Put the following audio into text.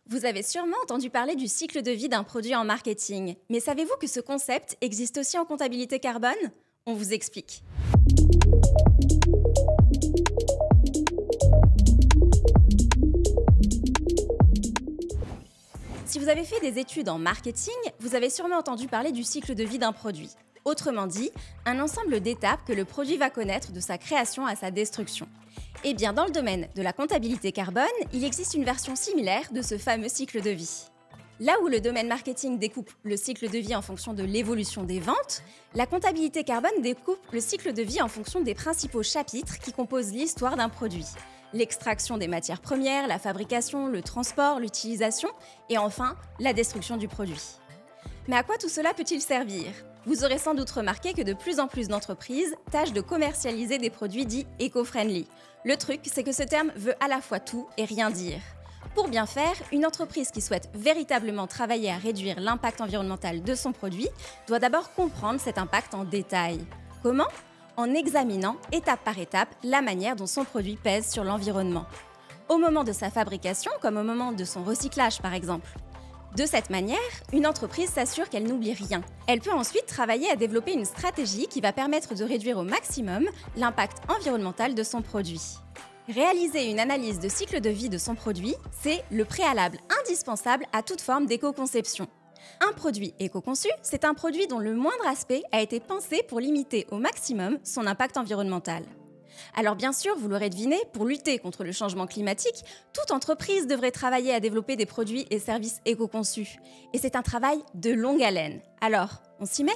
Vous avez sûrement entendu parler du cycle de vie d'un produit en marketing, mais savez-vous que ce concept existe aussi en comptabilité carbone? On vous explique. Si vous avez fait des études en marketing, vous avez sûrement entendu parler du cycle de vie d'un produit. Autrement dit, un ensemble d'étapes que le produit va connaître de sa création à sa destruction. Eh bien, dans le domaine de la comptabilité carbone, il existe une version similaire de ce fameux cycle de vie. Là où le domaine marketing découpe le cycle de vie en fonction de l'évolution des ventes, la comptabilité carbone découpe le cycle de vie en fonction des principaux chapitres qui composent l'histoire d'un produit. L'extraction des matières premières, la fabrication, le transport, l'utilisation et enfin la destruction du produit. Mais à quoi tout cela peut-il servir? Vous aurez sans doute remarqué que de plus en plus d'entreprises tâchent de commercialiser des produits dits éco-friendly. Le truc, c'est que ce terme veut à la fois tout et rien dire. Pour bien faire, une entreprise qui souhaite véritablement travailler à réduire l'impact environnemental de son produit doit d'abord comprendre cet impact en détail. Comment? En examinant étape par étape la manière dont son produit pèse sur l'environnement. Au moment de sa fabrication, comme au moment de son recyclage par exemple. De cette manière, une entreprise s'assure qu'elle n'oublie rien. Elle peut ensuite travailler à développer une stratégie qui va permettre de réduire au maximum l'impact environnemental de son produit. Réaliser une analyse de cycle de vie de son produit, c'est le préalable indispensable à toute forme d'éco-conception. Un produit éco-conçu, c'est un produit dont le moindre aspect a été pensé pour limiter au maximum son impact environnemental. Alors bien sûr, vous l'aurez deviné, pour lutter contre le changement climatique, toute entreprise devrait travailler à développer des produits et services éco-conçus. Et c'est un travail de longue haleine. Alors, on s'y met ?